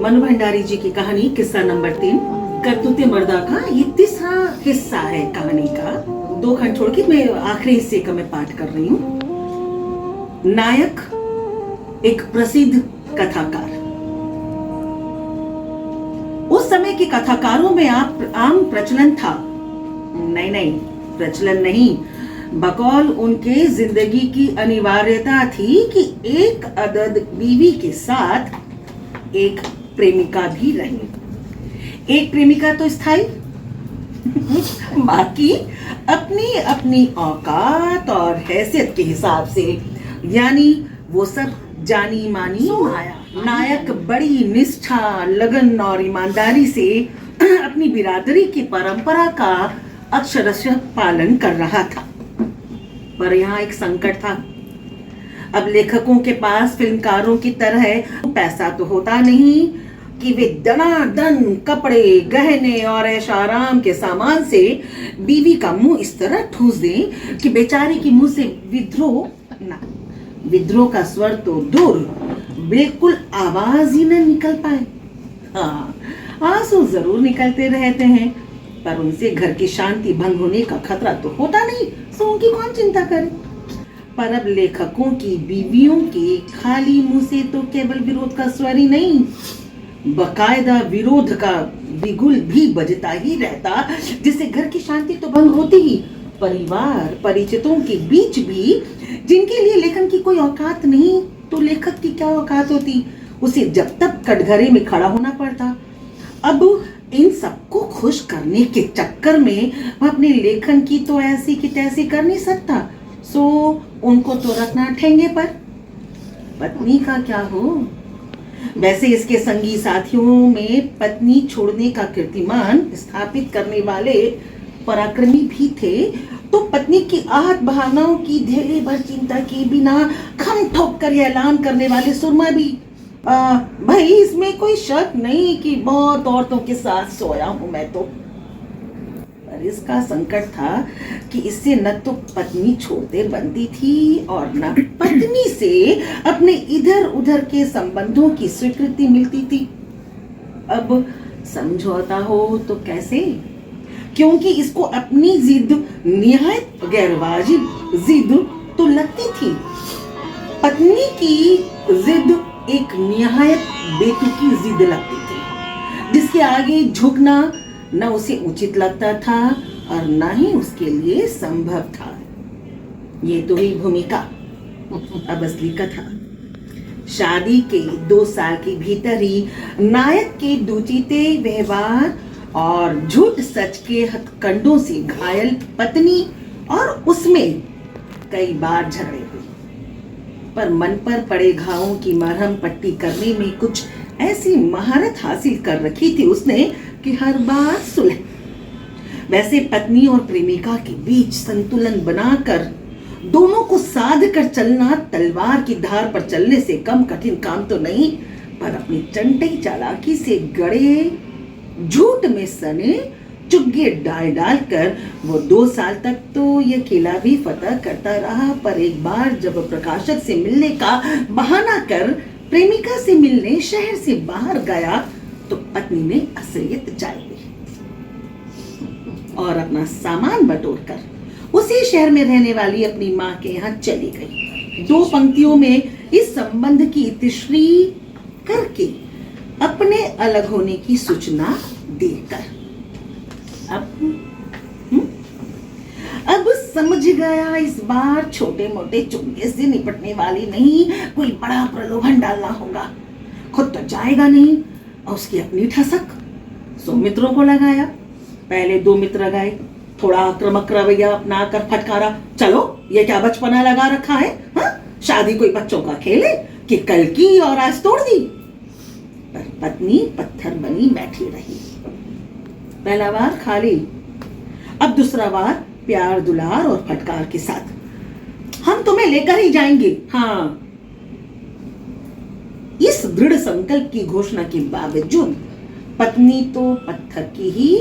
मनु भंडारी जी की कहानी किस्सा नंबर 3 करतूते मर्दा का ये तीसरा हिस्सा है कहानी का। 2 खंड छोड़ के मैं आखिरी हिस्से का मैं पाठ कर रही हूँ। नायक एक प्रसिद्ध कथाकार। उस समय के कथाकारों में आम प्रचलन था, नहीं प्रचलन नहीं, बकौल उनके जिंदगी की अनिवार्यता थी कि एक अदद बीवी के साथ एक प्रेमिका भी रही। एक प्रेमिका तो स्थायी, बाकी अपनी अपनी औकात और हैसियत के हिसाब से, यानी वो सब जानी मानी माया। नायक बड़ी निष्ठा, लगन और ईमानदारी से अपनी बिरादरी की परंपरा का अक्षरशः पालन कर रहा था। पर यहाँ एक संकट था। अब लेखकों के पास फिल्मकारों की तरह पैसा तो होता नहीं कि वे दनादन कपड़े, गहने और ऐशो आराम के सामान से बीवी का मुंह इस तरह ठूस दें कि बेचारी के मुंह से विद्रोह का स्वर तो दूर, बिल्कुल आवाज ही न निकल पाए। हाँ, आंसू जरूर निकलते रहते हैं, पर उनसे घर की शांति भंग होने का खतरा तो होता नहीं, सो उनकी कौन चिंता करे। पर अब लेखकों की बीवियों के खाली मुंह से तो केवल विरोध का स्वर ही नहीं, बकायदा विरोध का बिगुल भी बजता ही रहता, जिससे घर की शांति तो भंग होती ही, परिवार परिचितों के बीच भी, जिनके लिए लेखन की कोई औकात नहीं, तो लेखक की क्या औकात होती, उसे जब तक कटघरे में खड़ा होना पड़ता। अब इन सबको खुश करने के चक्कर में वह अपने लेखन की तो ऐसी की तैसी कर नहीं सकता, सो उनको तो रखना ठेंगे पर। पत्नी का क्या हो? वैसे इसके संगी साथियों में पत्नी छोड़ने का कीर्तिमान स्थापित करने वाले पराक्रमी भी थे, तो पत्नी की आहत भावनाओं की धेले भर चिंता के बिना खम ठोक कर ऐलान करने वाले सुरमा भी। भाई इसमें कोई शक नहीं कि बहुत औरतों के साथ सोया हूं मैं तो। पर इसका संकट था कि इससे न तो पत्नी छोड़ते बनती थी और न पत्नी से अपने इधर उधर के संबंधों की स्वीकृति मिलती थी। अब समझौता हो तो कैसे, क्योंकि इसको अपनी जिद निहायत गैरवाजिब जिद तो लगती थी। पत्नी की जिद एक निहायत बेतुकी जिद लगती थी, जिसके आगे झुकना न उसे उचित लगता था और न ही उसके लिए संभव था। ये तो ही भूमिका। अब असली कथा। शादी के 2 साल के भीतर ही नायक के दुचिते व्यवहार और झूठ सच के हथकंडों से घायल पत्नी और उसमें कई बार झगड़े हुए, पर मन पर पड़े घावों की मरहम पट्टी करने में कुछ ऐसी महारत हासिल कर रखी थी उसने कि हर बार सुलह। वैसे पत्नी और प्रेमिका के बीच संतुलन बनाकर दोनों को साध कर चलना तलवार की धार पर चलने से कम कठिन काम तो नहीं, पर अपनी चंटी चालाकी से गड़े झूठ में सने चुग्गे डाल डाल कर वो 2 साल तक तो ये किला भी फतह करता रहा। पर एक बार जब प्रकाशक से मिलने का बहाना कर प्रेमिका से मिलने शहर से बाहर गया, तो पत्नी ने असलियत जान ली और अपना सामान बटोर कर उसी शहर में रहने वाली अपनी माँ के यहाँ चली गई। 2 पंक्तियों में इस संबंध की इतिश्री करके अपने अलग होने की सूचना देकर अब समझ गया इस बार छोटे मोटे चुंगे से निपटने वाली नहीं, कोई बड़ा प्रलोभन डालना होगा। खुद तो जाएगा नहीं और उसकी अपनी ठसक। सो मित्रों को लगाया। पहले 2 मित्र गए, थोड़ा आक्रामक रवैया अपना कर फटकारा, चलो ये क्या बचपना लगा रखा है, हाँ? शादी कोई बच्चों का खेल है कि कल की और आज तोड़ दी। पर पत्नी पत्थर बनी बैठी रही। पहला बार खाली, अब दूसरा बार प्यार दुलार और फटकार के साथ, हम तुम्हें लेकर ही जाएंगे। हाँ, इस दृढ़ संकल्प की घोषणा के बावजूद पत्नी तो पत्थर की ही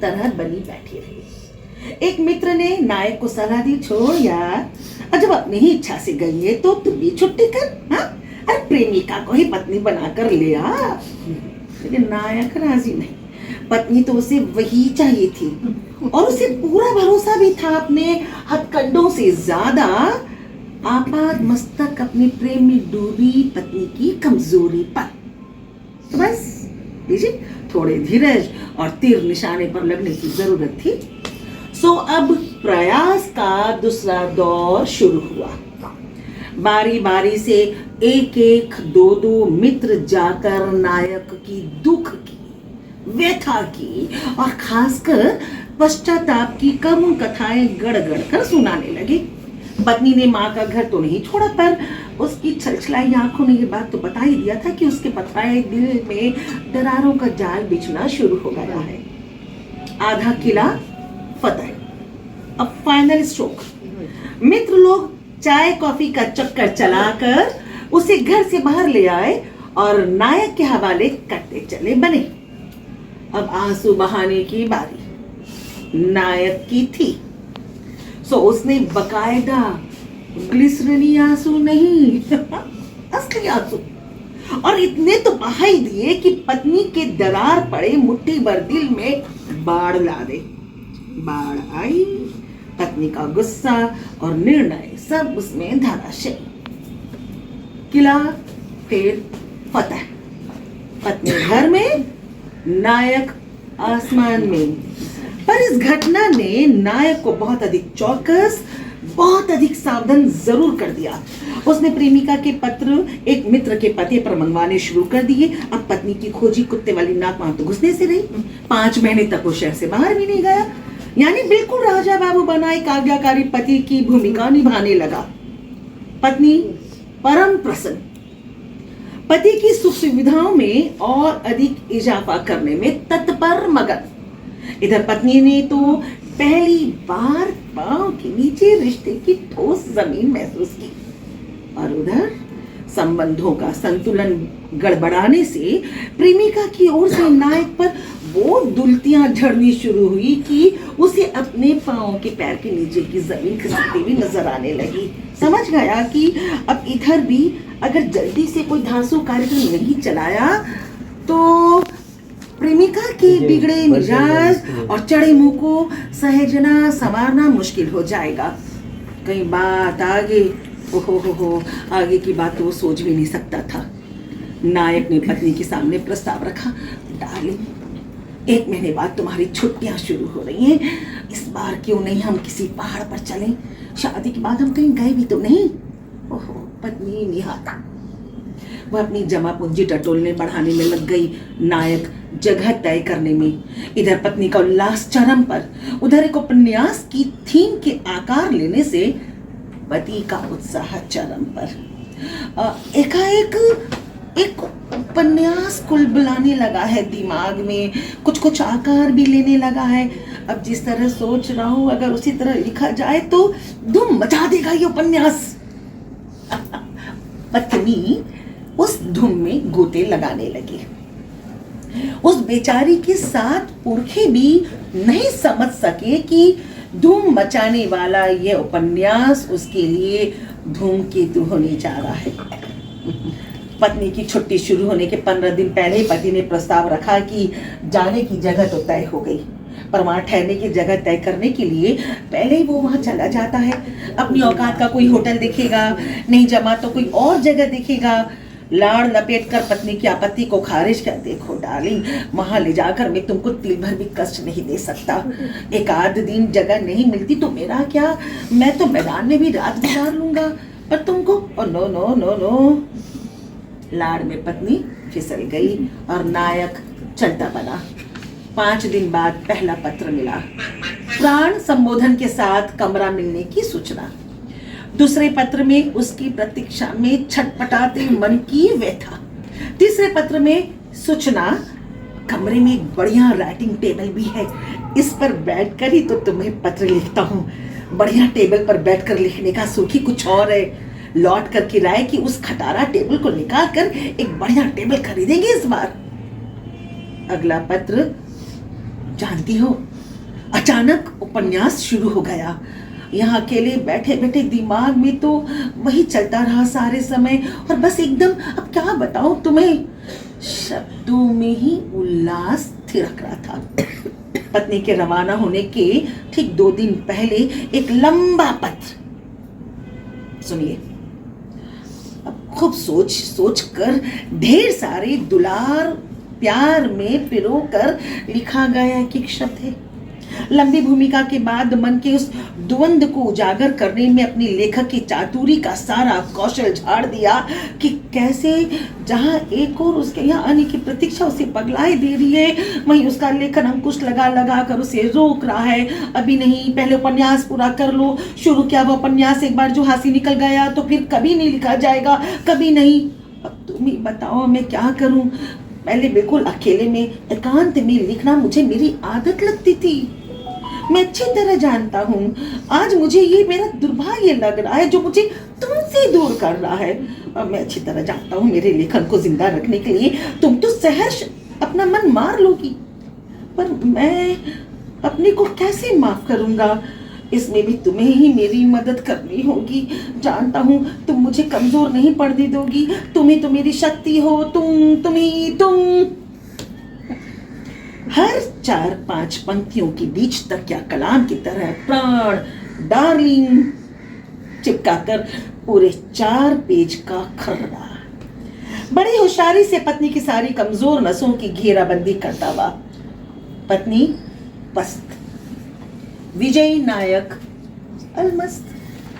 तरह बनी बैठी रही। एक मित्र ने नायक को सलाह दी, छोड़ यार, जब अपनी ही इच्छा से गई है तो तुम भी छुट्टी कर, हाँ? अरे प्रेमिका को ही पत्नी बनाकर ले आ। लेकिन नायक राजी नहीं। पत्नी तो उसे वही चाहिए थी और उसे पूरा भरोसा भी था अपने हथकंडों से ज्यादा आपात मस्तक अपने प्रेम में डूबी पत्नी की कमजोरी पर। तो बस लीजिए, थोड़े धीरज और तीर निशाने पर लगने की जरूरत थी। सो अब प्रयास का दूसरा दौर शुरू हुआ। बारी बारी से एक एक दो दो मित्र जाकर नायक की दुख की, व्यथा की और खासकर पश्चाताप की करुण कथाएं गढ़ कर सुनाने लगे। पत्नी ने माँ का घर तो नहीं छोड़ा, पर उसकी छलछलाई आंखों ने ये बात तो बता ही दिया था कि उसके पथराए दिल में दरारों का जाल बिछना शुरू हो गया है। आधा किला फतेह, अब फाइनल स्ट्रोक। मित्र लोग चाय कॉफी का चक्कर चलाकर उसे घर से बाहर ले आए और नायक के हवाले करते चले बने। अब आंसू बहाने की बारी नायक की थी। सो उसने बकायदा ग्लिसरीनी आंसू नहीं असली आंसू, और इतने तो बहा ही दिए कि पत्नी के दरार पड़े मुट्ठी भर दिल में बाढ़ ला दे। बाढ़ आई, पत्नी का गुस्सा और निर्णय सब उसमें धराशयी। किला फिर फतेह, पत्नी घर में, नायक आसमान में। पर इस घटना ने नायक को बहुत अधिक चौकस, बहुत अधिक सावधान जरूर कर दिया। उसने प्रेमिका के पत्र एक मित्र के पते पर मंगवाने शुरू कर दिए। अब पत्नी की खोजी कुत्ते वाली नाक वहां तो घुसने से रही। 5 महीने तक वो शहर से बाहर भी नहीं गया, यानी बिल्कुल राजा बाबू बना एक आज्ञाकारी पति की भूमिका निभाने लगा। पत्नी परम प्रसन्न, पति की सुख सुविधाओं में और अधिक इजाफा करने में तत्पर मगन। इधर पत्नी ने तो पहली बार पांव के नीचे रिश्ते की ठोस जमीन महसूस की, और उधर संबंधों का संतुलन गड़बड़ाने से प्रेमिका की ओर से नायक पर वो दुलतियां झड़नी शुरू हुई कि उसे अपने पांव के पैर के नीचे की जमीन खिसकती हुई नजर आने लगी। समझ गया कि अब इधर भी अगर जल्दी से कोई धांसू कार्यक्रम नहीं चलाया तो प्रेमिका के बिगड़े मिजाज और चढ़े मुंह को सहेजना संवारना मुश्किल हो जाएगा। कहीं बात आगे, ओहो आगे की बात तो वो सोच भी नहीं सकता था। नायक ने पत्नी के सामने प्रस्ताव रखा, डार्लिंग 1 महीने बाद तुम्हारी छुट्टियां शुरू हो रही हैं, इस बार क्यों नहीं हम किसी पहाड़ पर चलें? शादी के बाद हम कहीं गए भी तो नहीं। ओहो, पत्नी निहारा, वह अपनी जमा पूंजी टटोलने बढ़ाने में लग गई, नायक जगह तय करने में। इधर पत्नी का उल्लास चरम पर, उधर एक उपन्यास की थीम के आकार लेने से पति का उत्साह चरम पर। एकाएक एक उपन्यास कुलबुलाने लगा है दिमाग में, कुछ आकार भी लेने लगा है। अब जिस तरह सोच रहा हूं अगर उसी तरह लिखा जाए तो धूम मचा देगा ये उपन्यास। पत्नी उस धूम में गोते लगाने लगी। उस बेचारी के 7 पुरखे भी नहीं समझ सके कि धूम मचाने वाला यह उपन्यास उसके लिए धूमकेतु होने जा रहा है। पत्नी की छुट्टी शुरू होने के 15 दिन पहले ही पति ने प्रस्ताव रखा कि जाने की जगह तो तय हो गई, पर वहां ठहरने की जगह तय करने के लिए पहले ही वो वहां चला जाता है। अपनी औकात का कोई होटल देखेगा, नहीं जमा तो कोई और जगह देखेगा। लाड़ लपेट कर पत्नी की आपत्ति को खारिज कर, देखो डार्लिंग, वहां ले जाकर मैं तुमको तिल भर भी कष्ट नहीं दे सकता। 1 आध दिन जगह नहीं मिलती तो मेरा क्या, मैं तो मैदान में भी रात गुजार लूंगा, पर तुमको नो नो नो नो। लाड़ में पत्नी फिसल गई और नायक चलता बना। 5 दिन बाद पहला पत्र मिला, प्राण संबोधन के साथ कमरा मिलने की सूचना। दूसरे पत्र में उसकी प्रतीक्षा में छटपटाते मन की व्यथा। तीसरे पत्र में सूचना, कमरे में एक बढ़िया राइटिंग टेबल भी है, इस पर बैठकर ही तो तुम्हें पत्र लिखता हूँ। बढ़िया टेबल पर बैठकर लिखने का सुख ही कुछ और है। लौट कर किराए की उस खटारा टेबल को निकाल कर एक बढ़िया टेबल खरीदेंगे इस बार। अगला पत्र, जानती हो, अचानक उपन्यास शुरू हो गया। यहाँ अकेले बैठे बैठे दिमाग में तो वही चलता रहा सारे समय, और बस एकदम अब क्या बताऊं तुम्हें, शब्दों में ही उल्लास थिरक रहा था। पत्नी के रवाना होने के ठीक 2 दिन पहले एक लंबा पत्र, सुनिए, अब खूब सोच सोच कर ढेर सारे दुलार प्यार में पिरोकर लिखा गया एक शब्द है। लंबी भूमिका के बाद मन के उस द्वंद को उजागर करने में अपनी लेखक की चातुरी का सारा कौशल झाड़ दिया कि कैसे जहां एक और उसके यहाँ आने की प्रतीक्षा उसे पगलाए दे रही है, वहीं उसका लेखन अंकुश लगा लगा कर उसे रोक रहा है। अभी नहीं, पहले उपन्यास पूरा कर लो। शुरू किया वो उपन्यास एक बार जो हाथी निकल गया तो फिर कभी नहीं लिखा जाएगा, कभी नहीं। अब तुम ही बताओ मैं क्या करूं। पहले बिल्कुल अकेले में एकांत में लिखना मुझे मेरी आदत लगती थी, मैं अच्छी तरह जानता हूँ। आज मुझे ये मेरा दुर्भाग्य लग रहा है जो मुझे तुमसे दूर कर रहा है। अब मैं अच्छी तरह जानता हूँ मेरे लेखन को जिंदा रखने के लिए तुम तो सहर्ष अपना मन मार लोगी, पर मैं अपने को कैसे माफ करूंगा। इसमें भी तुम्हें ही मेरी मदद करनी होगी। जानता हूँ तुम मुझे कमजोर नहीं पड़ने दोगी, तुम ही तो मेरी शक्ति हो, तुम। हर 4-5 पंक्तियों के बीच तक या कलाम की तरह प्राण डार्लिंग चिपकाकर पूरे 4 पेज का खर्रा बड़ी होशियारी से पत्नी की सारी कमजोर नसों की घेराबंदी करता हुआ। पत्नी पस्त, विजय नायक अलमस्त।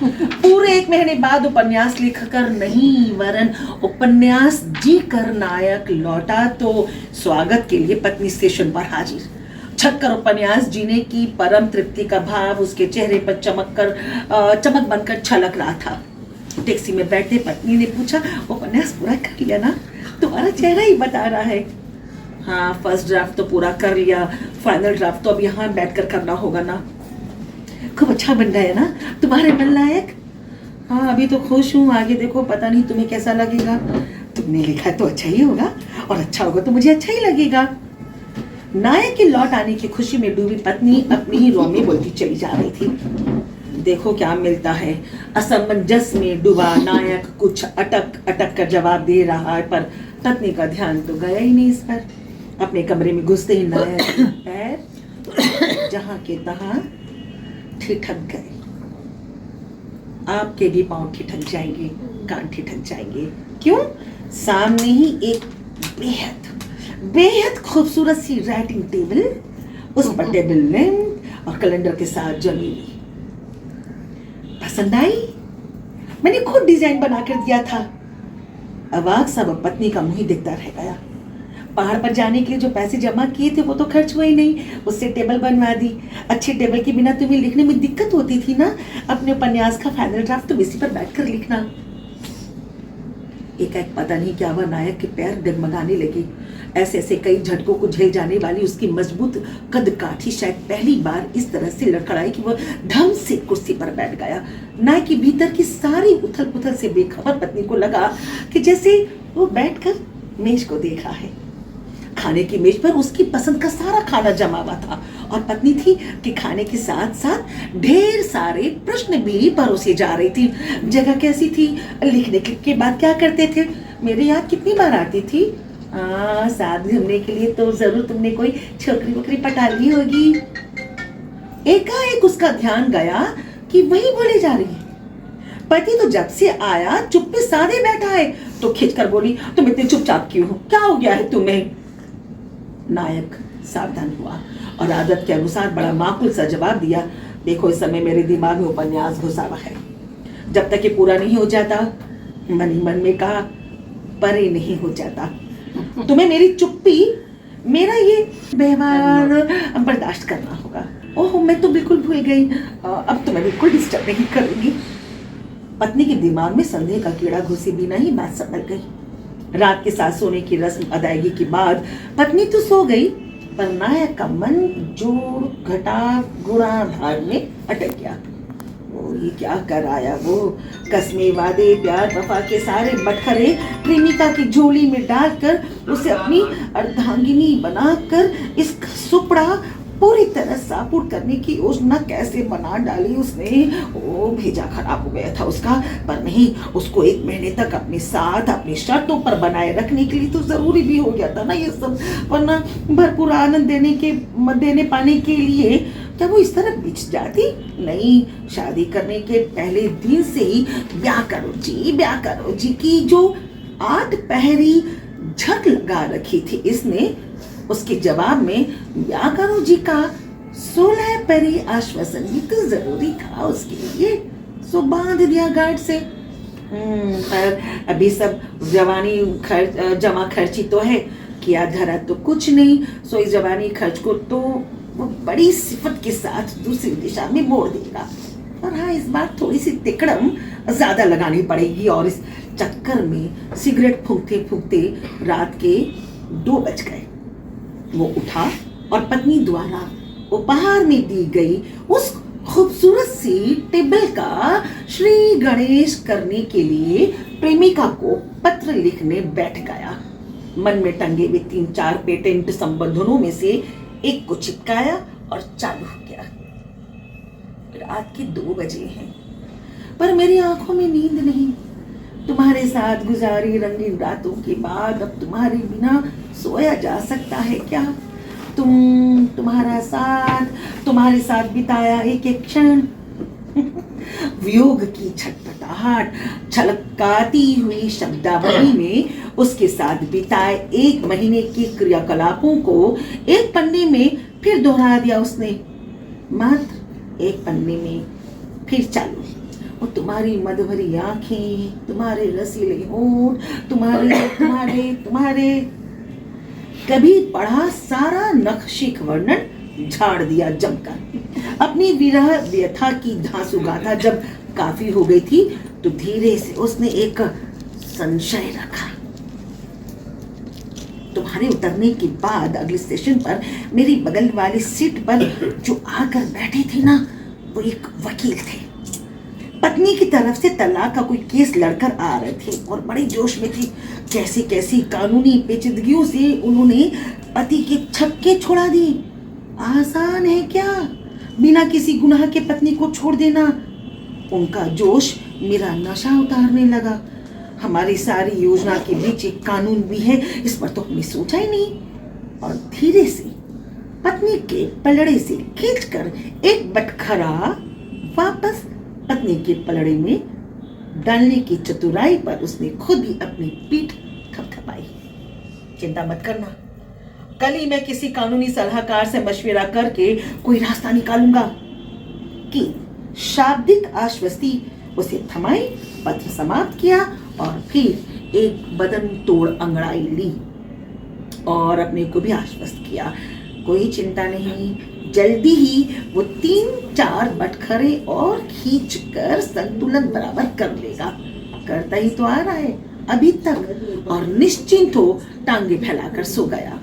पूरे 1 महीने बाद उपन्यास लिखकर नहीं वरन उपन्यास जीकर नायक लौटा तो स्वागत के लिए पत्नी स्टेशन पर हाजिर। छक्कर उपन्यास जीने की परम तृप्ति का भाव उसके चेहरे पर चमक बनकर छलक रहा था। टैक्सी में बैठे पत्नी ने पूछा, उपन्यास पूरा कर लिया ना? तुम्हारा चेहरा ही बता रहा है। हाँ, फर्स्ट ड्राफ्ट तो पूरा कर लिया, फाइनल ड्राफ्ट तो अब यहाँ बैठकर करना होगा ना। खूब अच्छा बन रहा है ना, तुम्हारे मन लायक? हाँ, अभी तो खुश हूँ, आगे देखो पता नहीं तुम्हें कैसा लगेगा। तुमने लिखा तो अच्छा ही होगा, और अच्छा होगा तो मुझे अच्छा ही लगेगा। नायक के लौट आने की खुशी में डूबी पत्नी अपनी ही रो में बोलती चली जा रही थी। देखो क्या मिलता है। असमंजस में डूबा नायक कुछ अटक कर जवाब दे रहा है, पर पत्नी का ध्यान तो गया ही नहीं इस पर। अपने कमरे में घुसते ही नायक के पैर जहां के तहां ठिठक गए। आपके भी पांव ठिठक जाएंगे, कान ठिठक जाएंगे। क्यों? सामने ही एक बेहद खूबसूरत सी राइटिंग टेबल, उस पर टेबल लैंप और कैलेंडर के साथ जमी। पसंद आई? मैंने खुद डिजाइन बनाकर दिया था। अवाक सब पत्नी का मुंह ही दिखता रह गया। पहाड़ पर जाने के लिए जो पैसे जमा किए थे वो तो खर्च हुए ही नहीं, उससे टेबल बनवा दी। अच्छे टेबल के बिना तुम्हें लिखने में दिक्कत होती थी ना। अपने उपन्यास का फाइनल ड्राफ्ट तुम इसी पर बैठकर लिखना। एक पता नहीं क्या हुआ, नायक के पैर डगमगाने लगे। ऐसे कई झटकों को झेल जाने वाली उसकी मजबूत कद काठी शायद पहली बार इस तरह से लड़खड़ाई कि वह धम से कुर्सी पर बैठ गया। नायक की भीतर की सारी उथल पुथल से बेखबर पत्नी को लगा कि जैसे वो बैठकर मेज को देखा है। खाने की मेज पर उसकी पसंद का सारा खाना जमा हुआ था, और पत्नी थी कि खाने के साथ साथ ढेर सारे प्रश्न भी परोसे जा रही थी। जगह कैसी थी? लिखने के बाद क्या करते थे? मेरी याद कितनी बार आती थी? साथ घूमने के लिए तो जरूर तुमने कोई छोकरी वोकरी पटा ली होगी। एकाएक उसका ध्यान गया कि वही बोले जा रही है। पति तो जब से आया चुप्पे साधे बैठा है, तो खिंचकर बोली, तुम इतने चुपचाप क्यों हो? क्या हो गया है तुम्हें? नायक सावधान हुआ और आदत के अनुसार बड़ा माकूल सा जवाब दिया, देखो इस समय मेरे दिमाग में उपन्यास घुसा हुआ है। जब तक ये पूरा नहीं हो जाता, मन ही मन में कहा, परे नहीं हो जाता। तुम्हें मेरी चुप्पी, मेरा ये व्यवहार बर्दाश्त करना होगा। ओह, मैं तो बिल्कुल भूल गई। अब तो मैं बिल्कुल डिस्टर्ब नहीं करूंगी। पत्नी के दिमाग में संदेह का कीड़ा घुसे बिना ही बात संभल गई। रात के साथ सोने की रस्म अदायगी के बाद पत्नी तो सो गई, पर नायक का मन जोड़ घटा गुणा भाग में अटक गया। वो ये क्या कर आया? वो कसमे वादे प्यार वफा के सारे बटखरे प्रेमिका की झोली में डालकर उसे अपनी अर्धांगिनी बनाकर इसका सुपड़ा पूरी तरह सापुड़ करने की योजना कैसे बना डाली उसने। ओ भेजा खराब हो गया था उसका, पर नहीं, उसको 1 महीने तक अपने साथ अपनी शर्तों पर बनाए रखने के लिए तो जरूरी भी हो गया था ना ये सब, वरना भरपूर आनंद देने पाने के लिए क्या वो इस तरह बिछ जाती। नहीं, शादी करने के पहले दिन से ही ब्याह करो जी की जो 8 पहरी झक लगा रखी थी इसने, उसके जवाब में ब्याह करो जी का 16 पहरी आश्वासन भी तो जरूरी था उसके लिए, सो बांध दिया गार्ड से। पर अभी सब जवानी जमा खर्ची तो है, किया धरा तो कुछ नहीं, सो इस जवानी खर्च को तो वो बड़ी सिफत के साथ दूसरी दिशा में मोड़ देगा। और हाँ, इस बार थोड़ी सी तिकड़म ज्यादा लगानी पड़ेगी, और इस चक्कर में सिगरेट फूंकते फूंकते रात के 2 बज गए। वो उठा और पत्नी द्वारा उपहार में दी गई उस खूबसूरत सी टेबल का श्री गणेश करने के लिए प्रेमिका को पत्र लिखने बैठ गया। मन में टंगे हुए 3-4 पेटेंट संबंधों में से एक को चिपकाया और चालू हो गया। रात के 2 बजे हैं, पर मेरी आंखों में नींद नहीं। तुम्हारे साथ गुजारी रंगीन रातों के बाद अब तुम्हारे बिना सोया जा सकता है क्या? तुम्हारे साथ बिताया एक एक क्षण, वियोग की छटपटाहट छलकाती हुई शब्दावली में उसके साथ बिताए 1 महीने के क्रियाकलापों को एक पन्ने में फिर दोहरा दिया उसने। मात्र 1 पन्ने में फिर चालू। और तुम्हारी मधुभरी आंखें, तुम्हारे रसीले होंठ, तुम्हारे कभी पढ़ा सारा नक्शिक वर्णन झाड़ दिया जमकर। अपनी विरह व्यथा की धांसू गाथा जब काफी हो गई थी तो धीरे से उसने एक संशय रखा। तुम्हारे उतरने के बाद अगले स्टेशन पर मेरी बगल वाली सीट पर जो आकर बैठे थे ना, वो एक वकील थे। पत्नी की तरफ से तलाक का कोई केस लड़कर आ रहे थे और बड़े जोश में थे। कैसी कैसी कानूनी पेचीदगियों से उन्होंने पति के छक्के छोड़ा दिए। आसान है क्या बिना किसी गुनाह के पत्नी को छोड़ देना? उनका जोश मेरा नशा उतारने लगा। हमारी सारी योजना के बीच एक कानून भी है, इस पर तो हमने सोचा ही नहीं। और धीरे से पत्नी के पलड़े से खींचकर एक बटखरा वापस पत्नी के पलड़े में डालने की चतुराई पर उसने खुद ही अपनी पीठ थपथपाई। चिंता मत करना, कल ही मैं किसी कानूनी सलाहकार से मशविरा करके कोई रास्ता निकालूंगा। कि शाब्दिक आश्वस्ति उसे थमाई, पत्र समाप्त किया और फिर एक बदन तोड़ अंगड़ाई ली और अपने को भी आश्वस्त किया। कोई चिंता नहीं, जल्दी ही वो 3-4 बटखरे और खींचकर संतुलन बराबर कर लेगा। करता ही तो आ रहा है अभी तक। और निश्चिंत हो टांगे फैलाकर सो गया।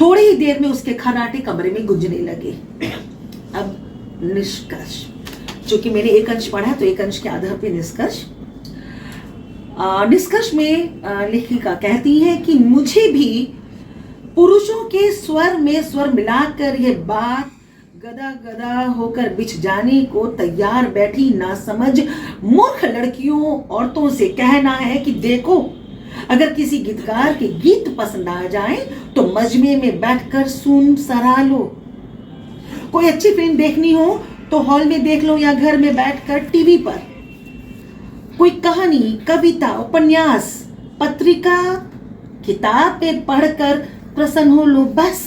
थोड़ी ही देर में उसके खर्राटे कमरे में गूंजने लगे। अब निष्कर्ष, चूंकि मैंने 1 अंश पढ़ा तो 1 अंश के आधार पे निष्कर्ष में लेखिका कहती है कि मुझे भी पुरुषों के स्वर में स्वर मिलाकर यह बात गदा गदा होकर बिछ जाने को तैयार बैठी नासमझ मूर्ख लड़कियों औरतों से कहना है कि देखो, अगर किसी गीतकार के गीत पसंद आ जाए तो मजमे में बैठकर सुन सराह लो। कोई अच्छी फिल्म देखनी हो तो हॉल में देख लो या घर में बैठकर टीवी पर। कोई कहानी, कविता, उपन्यास, पत्रिका, किताब पे पढ़कर प्रसन्न हो लो। बस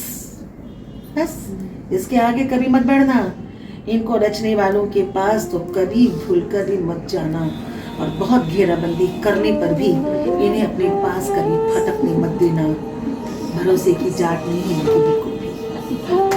इसके आगे कभी मत बढ़ना। इनको रचने वालों के पास तो कभी भूलकर भी मत जाना, और बहुत घेराबंदी करने पर भी इन्हें अपने पास कभी फटकने मत देना। भरोसे की जात नहीं है इनकी भी।